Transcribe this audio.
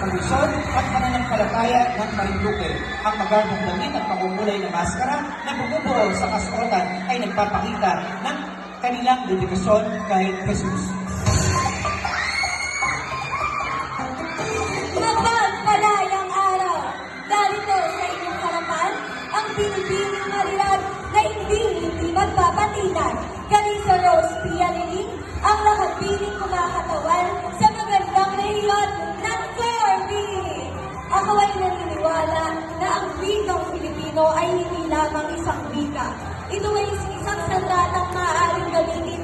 tradisyon at pananampalataya ng Marinduque. Ang magarbong damit at pagkukulay na maskara na bumubuo sa kasuotan ay nagpapakita ng kanilang dedikasyon kay Jesus. Mapagpalayang araw! Narito sa inyong harapan ang binibining marilag na hindi magpapatinan. Carissa Rose Pialiling, ang nakapiling kumakatawan sa magandang rehiyon ng Corby. Ako ay naniniwala na ang wikang Filipino ay hindi lamang isang wika. Ito ay isang sandatang maaaring gamitin